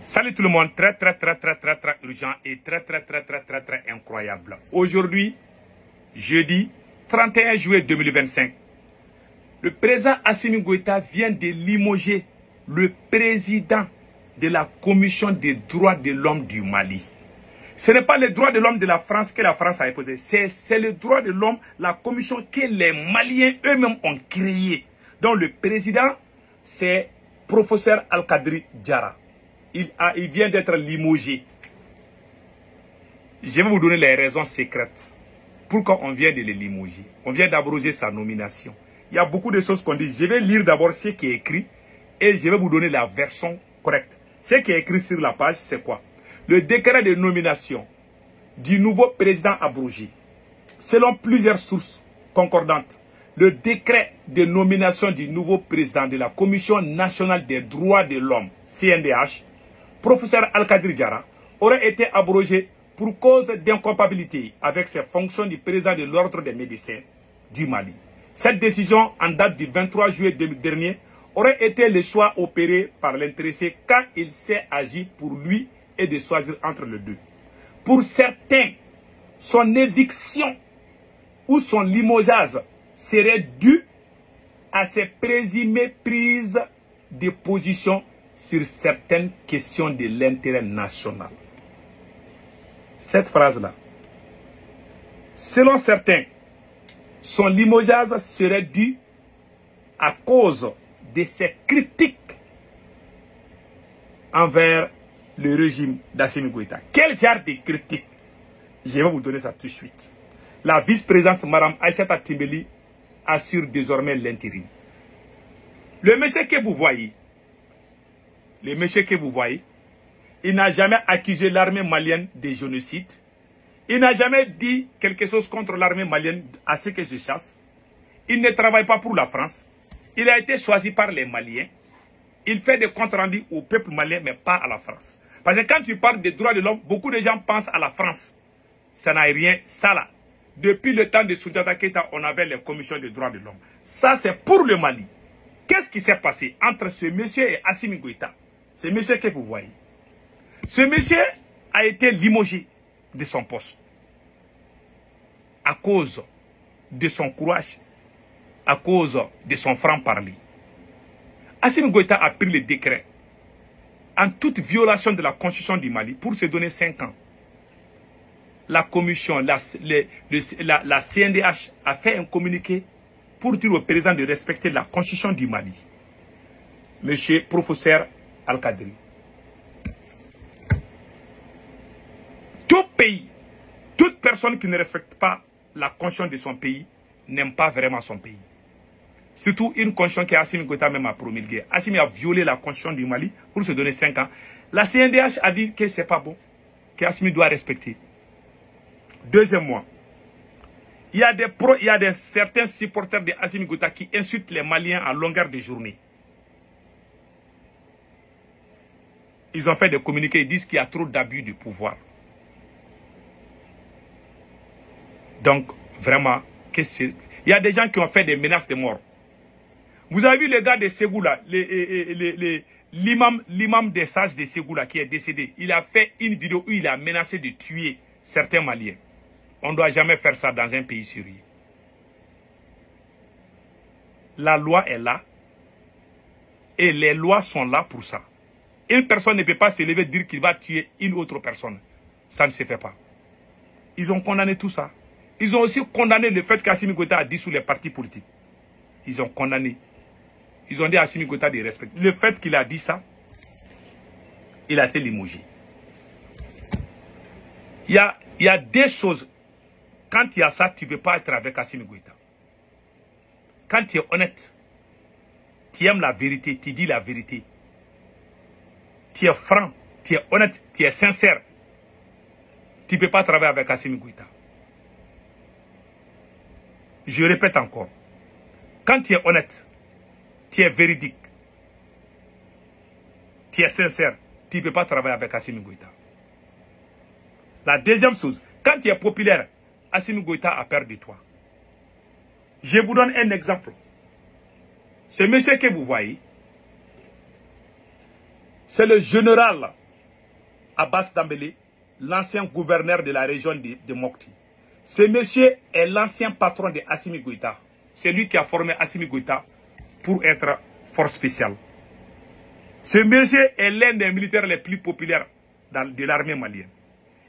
Salut tout le monde, très urgent et très incroyable. Aujourd'hui, jeudi 31 juillet 2025, le président Assimi Goïta vient de limoger le président de la Commission des droits de l'homme du Mali. Ce n'est pas les droits de l'homme de la France que la France a imposé, c'est les droits de l'homme, la commission que les Maliens eux-mêmes ont créée. Donc le président, c'est professeur Al-Kadri Diarra. Il vient d'être limogé. Je vais vous donner les raisons secrètes. Pourquoi on vient de le limoger? On vient d'abroger sa nomination. Il y a beaucoup de choses qu'on dit. Je vais lire d'abord ce qui est écrit et je vais vous donner la version correcte. Ce qui est écrit sur la page, c'est quoi? Le décret de nomination du nouveau président abrogé. Selon plusieurs sources concordantes, le décret de nomination du nouveau président de la Commission nationale des droits de l'homme, CNDH, professeur Al-Kadri Diarra, aurait été abrogé pour cause d'incompatibilité avec ses fonctions du président de l'ordre des médecins du Mali. Cette décision, en date du 23 juillet dernier, aurait été le choix opéré par l'intéressé quand il s'est agi pour lui et de choisir entre les deux. Pour certains, son éviction ou son limogeage serait dû à ses présumées prises de position sur certaines questions de l'intérêt national. Cette phrase-là, selon certains, son limogeage serait dû à cause de ses critiques envers le régime d'Assimi Goïta. Quel genre de critiques? Je vais vous donner ça tout de suite. La vice-présidente Mme Aïssata Timbeli assure désormais l'intérim. Le monsieur que vous voyez, il n'a jamais accusé l'armée malienne de génocide. Il n'a jamais dit quelque chose contre l'armée malienne à ce que je chasse. Il ne travaille pas pour la France. Il a été choisi par les Maliens. Il fait des comptes rendus au peuple malien, mais pas à la France. Parce que quand tu parles des droits de l'homme, beaucoup de gens pensent à la France. Ça n'a rien, ça là. Depuis le temps de Soundiata Keïta, on avait les commissions des droits de l'homme. Ça, c'est pour le Mali. Qu'est-ce qui s'est passé entre ce monsieur et Assimi Goïta? Ce monsieur que vous voyez. Ce monsieur a été limogé de son poste. À cause de son courage, à cause de son franc-parler. Assimi Goïta a pris le décret en toute violation de la constitution du Mali pour se donner 5 ans. La commission, la CNDH a fait un communiqué pour dire au président de respecter la constitution du Mali. Monsieur professeur Al-Kadri. Tout pays, toute personne qui ne respecte pas la constitution de son pays n'aime pas vraiment son pays. Surtout une constitution que Assimi Goïta même a promulguée. Assimi a violé la constitution du Mali pour se donner 5 ans. La CNDH a dit que c'est pas bon, qu'Assimi doit respecter. Deuxièmement, il y a certains supporters de Assimi Goïta qui insultent les Maliens à longueur de journée. Ils ont fait des communiqués, ils disent qu'il y a trop d'abus de pouvoir. Donc, vraiment, il y a des gens qui ont fait des menaces de mort. Vous avez vu le gars de Ségou là, l'imam des sages de Ségou là qui est décédé. Il a fait une vidéo où il a menacé de tuer certains Maliens. On ne doit jamais faire ça dans un pays sérieux. La loi est là. Et les lois sont là pour ça. Une personne ne peut pas se lever et dire qu'il va tuer une autre personne. Ça ne se fait pas. Ils ont condamné tout ça. Ils ont aussi condamné le fait qu'Assimi Goïta a dissous les partis politiques. Ils ont condamné. Ils ont dit à Assimi Goïta de respecter. Le fait qu'il a dit ça, il a été limogé. Il y a des choses. Quand il y a ça, tu ne peux pas être avec Assimi Goïta. Quand tu es honnête, tu aimes la vérité, tu dis la vérité. Tu es franc, tu es honnête, tu es sincère. Tu ne peux pas travailler avec Assimi Goïta. Je répète encore. Quand tu es honnête, tu es véridique, tu es sincère, tu ne peux pas travailler avec Assimi Goïta. La deuxième chose, quand tu es populaire, Assimi Goïta a peur de toi. Je vous donne un exemple. Ce monsieur que vous voyez, c'est le général Abbas Dambélé, l'ancien gouverneur de la région de Mopti. Ce monsieur est l'ancien patron de Assimi Goïta. C'est lui qui a formé Assimi Goïta pour être force spéciale. Ce monsieur est l'un des militaires les plus populaires de l'armée malienne.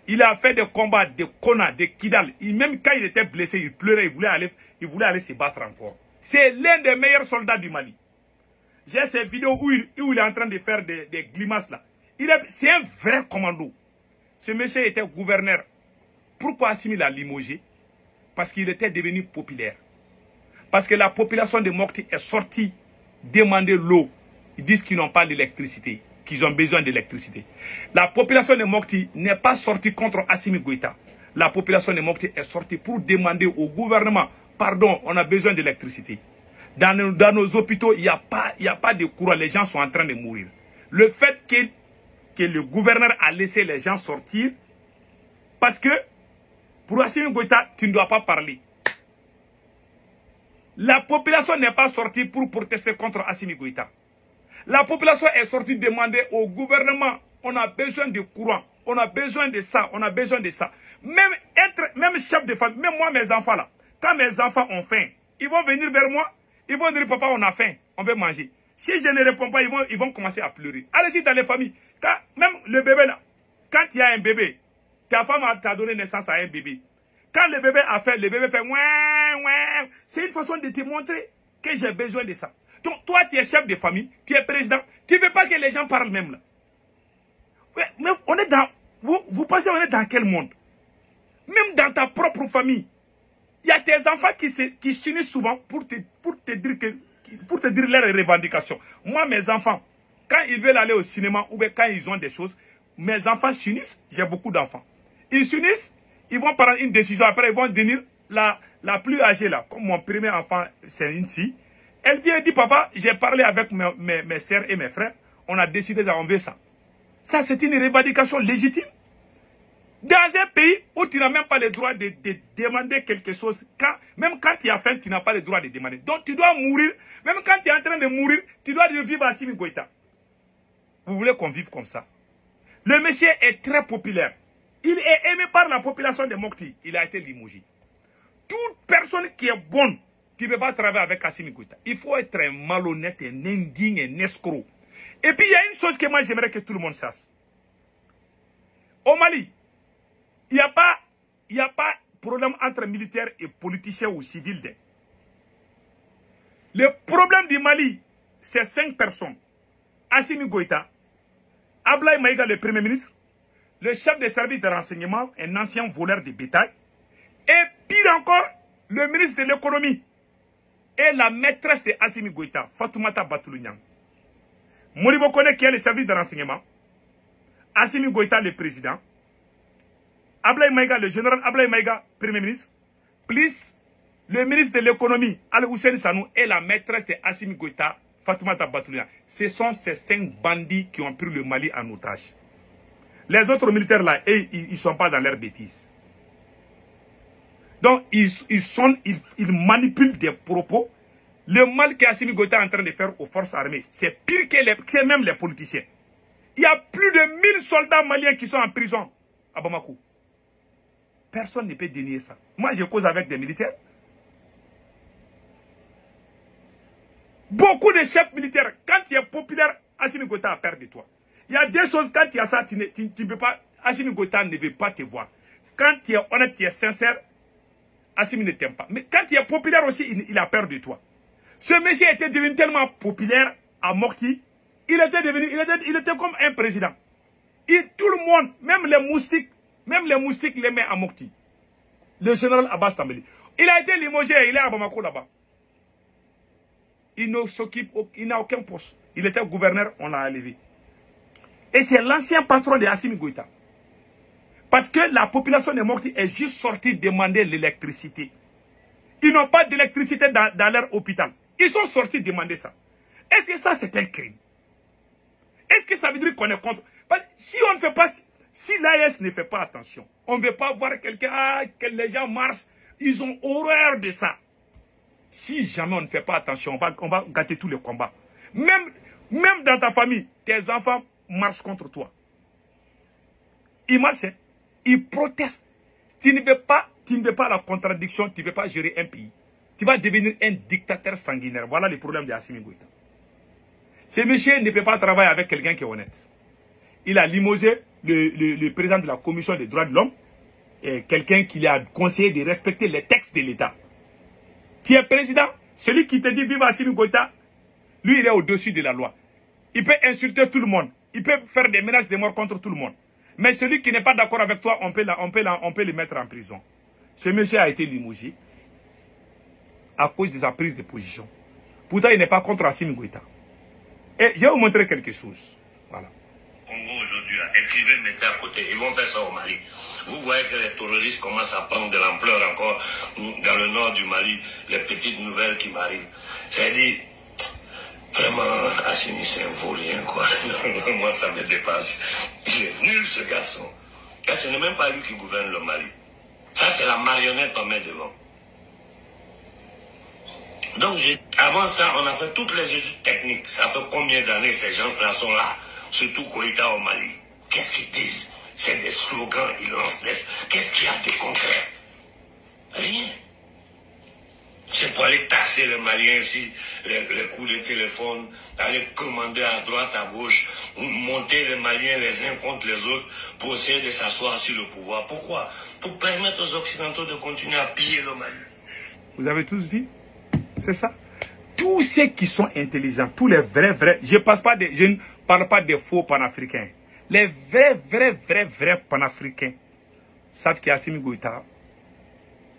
Il a fait des combats de Kona, de Kidal. Même quand il était blessé, il pleurait, il voulait aller se battre encore. C'est l'un des meilleurs soldats du Mali. J'ai ces vidéos où il est en train de faire des grimaces là. C'est un vrai commando. Ce monsieur était gouverneur. Pourquoi Assimi l'a limogé? Parce qu'il était devenu populaire. Parce que la population de Mopti est sortie demander l'eau. Ils disent qu'ils n'ont pas d'électricité, qu'ils ont besoin d'électricité. La population de Mopti n'est pas sortie contre Assimi Goïta. La population de Mopti est sortie pour demander au gouvernement, pardon, on a besoin d'électricité. Dans nos hôpitaux, il n'y a pas de courant, les gens sont en train de mourir. Le fait que le gouverneur a laissé les gens sortir, parce que pour Assimi Goïta, tu ne dois pas parler. La population n'est pas sortie pour protester contre Assimi Goïta. La population est sortie demander au gouvernement, on a besoin de courant, on a besoin de ça, on a besoin de ça. Même chef de famille, même moi, mes enfants là, quand mes enfants ont faim, ils vont venir vers moi, ils vont dire, papa, on a faim, on veut manger. Si je ne réponds pas, ils vont commencer à pleurer. Allez-y dans les familles. Même le bébé là, quand il y a un bébé, ta femme t'a donné naissance à un bébé. Quand le bébé a fait, le bébé fait ouin, ouin. C'est une façon de te montrer que j'ai besoin de ça. Donc toi, tu es chef de famille, tu es président, tu ne veux pas que les gens parlent même là. Mais on est dans... Vous pensez on est dans quel monde? Même dans ta propre famille, il y a tes enfants qui s'unissent souvent pour te dire leurs revendications. Moi, mes enfants, quand ils veulent aller au cinéma ou bien quand ils ont des choses, mes enfants s'unissent, j'ai beaucoup d'enfants. Ils s'unissent, ils vont prendre une décision, après ils vont devenir la plus âgée là. Comme mon premier enfant, c'est une fille. Elle vient et dit, papa, j'ai parlé avec mes sœurs et mes frères, on a décidé d'enlever ça. Ça, c'est une revendication légitime. Dans un pays où tu n'as même pas le droit de demander quelque chose, même quand tu as faim, tu n'as pas le droit de demander. Donc tu dois mourir, même quand tu es en train de mourir, tu dois vivre à Assimi Goïta. Vous voulez qu'on vive comme ça? Le monsieur est très populaire. Il est aimé par la population de Mopti. Il a été limogé. Toute personne qui est bonne, qui ne peut pas travailler avec Assimi Goïta, il faut être un malhonnête, un indigne, un escroc. Et puis il y a une chose que moi j'aimerais que tout le monde sache. Au Mali, il n'y a pas de problème entre militaires et politiciens ou civils. Le problème du Mali, c'est 5 personnes. Assimi Goïta, Ablaye Maïga, le Premier ministre, le chef des services de renseignement, un ancien voleur de bétail, et pire encore, le ministre de l'économie et la maîtresse de Assimi Goïta, Fatoumata Batoulou-Niang. Modibo Kone qui est le service de renseignement, Assimi Goïta le président, Ablaye Maïga, le général Ablaye Maïga, Premier ministre, plus le ministre de l'économie, Al-Hussein Sanou, et la maîtresse de Assimi Goïta, Fatoumata Batoulou-Niang. Ce sont ces 5 bandits qui ont pris le Mali en otage. Les autres militaires là, ils ne sont pas dans leurs bêtises. Donc, ils manipulent des propos. Le mal qu'Assimi Goïta est en train de faire aux forces armées, c'est pire que même les politiciens. Il y a plus de 1000 soldats maliens qui sont en prison à Bamako. Personne ne peut dénier ça. Moi, je cause avec des militaires. Beaucoup de chefs militaires, quand tu es populaire, Assimi Goïta a peur de toi. Il y a des choses, quand tu as ça, tu ne peux pas, Assimi Goïta ne veut pas te voir. Quand tu es honnête, tu es sincère, Assimi ne t'aime pas. Mais quand tu es populaire aussi, il a peur de toi. Ce monsieur était devenu tellement populaire à Mopti, il était comme un président. Et tout le monde, même les moustiques les met à Mopti. Le général Abbas Dambélé. Il a été limogé, il est à Bamako là-bas. Il n'a aucun poste. Il était gouverneur, on l'a enlevé. Et c'est l'ancien patron de Assimi Goïta. Parce que la population de Mopti est juste sortie demander l'électricité. Ils n'ont pas d'électricité dans leur hôpital. Ils sont sortis demander ça. Est-ce que ça, c'est un crime? Est-ce que ça veut dire qu'on est contre? Si on ne fait pas, si l'AES ne fait pas attention, on ne veut pas voir quelqu'un, que les gens marchent, ils ont horreur de ça. Si jamais on ne fait pas attention, on va gâter tous les combats. Même dans ta famille, tes enfants marchent contre toi. Il marche, hein. Il proteste. Tu ne veux pas la contradiction, tu ne veux pas gérer un pays. Tu vas devenir un dictateur sanguinaire. Voilà le problème de Assimi Goïta. Ce monsieur ne peut pas travailler avec quelqu'un qui est honnête. Il a limogé le président de la commission des droits de l'homme, quelqu'un qui lui a conseillé de respecter les textes de l'État. Qui est président, celui qui te dit vive Assimi Goïta, lui il est au-dessus de la loi. Il peut insulter tout le monde. Il peut faire des menaces de mort contre tout le monde. Mais celui qui n'est pas d'accord avec toi, on peut le mettre en prison. Ce monsieur a été limogé à cause de sa prise de position. Pourtant, il n'est pas contre Assimi Goïta. Et je vais vous montrer quelque chose. Voilà. Congo aujourd'hui, écrivez, mettez à côté. Ils vont faire ça au Mali. Vous voyez que les terroristes commencent à prendre de l'ampleur encore dans le nord du Mali. Les petites nouvelles qui m'arrivent. C'est-à-dire, vraiment, Assimi, c'est un vaurien, quoi. Moi, ça me dépasse. Il est nul, ce garçon. Et ce n'est même pas lui qui gouverne le Mali. Ça, c'est la marionnette qu'on met devant. Donc, avant ça, on a fait toutes les études techniques. Ça fait combien d'années ces gens-là sont là? Surtout Goïta au Mali. Qu'est-ce qu'ils disent? C'est des slogans, ils lancent des... Qu'est-ce qu'il y a de concret? Rien. C'est pour aller taxer les Maliens ici, les coups de téléphone, aller commander à droite, à gauche, monter les Maliens les uns contre les autres pour essayer de s'asseoir sur le pouvoir. Pourquoi? Pour permettre aux Occidentaux de continuer à piller le Mali. Vous avez tous vu? C'est ça. Tous ceux qui sont intelligents, tous les vrais, je ne parle pas des faux panafricains. Les vrais panafricains savent qu'Assimi Goïta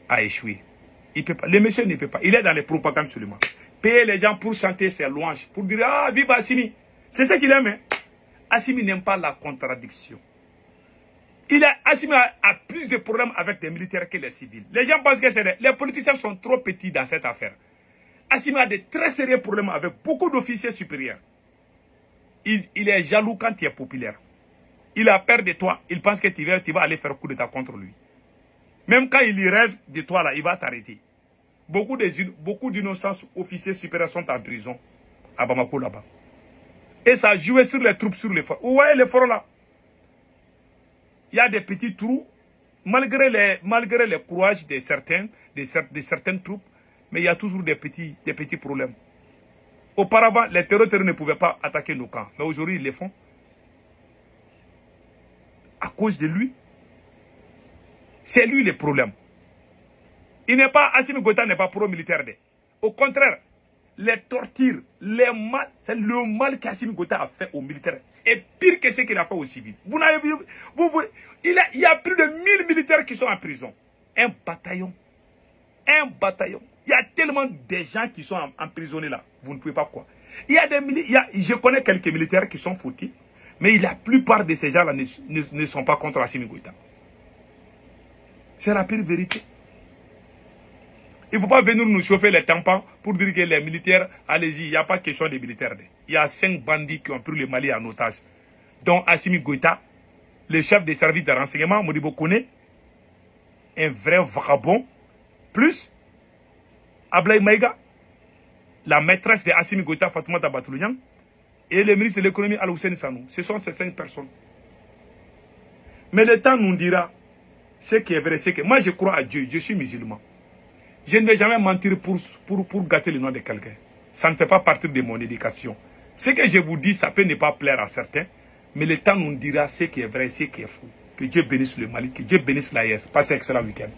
a échoué. Il peut pas, le monsieur ne peut pas. Il est dans les propagandes seulement. Payer les gens pour chanter ses louanges, pour dire ah vive Assimi. C'est ce qu'il aime. Hein? Assimi n'aime pas la contradiction. Assimi a plus de problèmes avec les militaires que les civils. Les gens pensent que les politiciens sont trop petits dans cette affaire. Assimi a de très sérieux problèmes avec beaucoup d'officiers supérieurs. Il est jaloux quand tu es populaire. Il a peur de toi. Il pense que tu vas aller faire coup d'état contre lui. Même quand il rêve de toi, là, il va t'arrêter. Beaucoup d'innocents officiers supérieurs sont en prison à Bamako là-bas. Et ça a joué sur les troupes, sur les forts. Vous voyez les forts là? Il y a des petits trous, malgré les courages de certaines troupes, mais il y a toujours des petits problèmes. Auparavant, les terroristes ne pouvaient pas attaquer nos camps, mais aujourd'hui ils le font. À cause de lui. C'est lui le problème. Assimi Goïta n'est pas pro-militaire. Au contraire, les tortures, c'est le mal qu'Assimi Goïta a fait aux militaires. Et pire que ce qu'il a fait aux civils. Vous n'avez vu, il y a plus de 1000 militaires qui sont en prison. Un bataillon. Il y a tellement de gens qui sont emprisonnés là. Vous ne pouvez pas quoi. Je connais quelques militaires qui sont fautifs. Mais la plupart de ces gens-là ne sont pas contre Assimi Goïta. C'est la pire vérité. Il ne faut pas venir nous chauffer les tampons pour dire que les militaires, allez-y, il n'y a pas question des militaires. Il y a 5 bandits qui ont pris le Mali en otage. Dont Assimi Goïta, le chef des services de renseignement, Modibo Kone, un vrai vagabond, plus Ablaye Maïga, la maîtresse de Assimi Goïta, Fatoumata Batoulou, et le ministre de l'économie, Al-Hussein Sanou. Ce sont ces 5 personnes. Mais le temps nous dira ce qui est vrai, c'est que moi je crois à Dieu, je suis musulman. Je ne vais jamais mentir pour gâter le nom de quelqu'un. Ça ne fait pas partie de mon éducation. Ce que je vous dis, ça peut ne pas plaire à certains, mais le temps nous dira ce qui est vrai, ce qui est faux. Que Dieu bénisse le Mali, que Dieu bénisse l'AES. Passez un excellent week-end.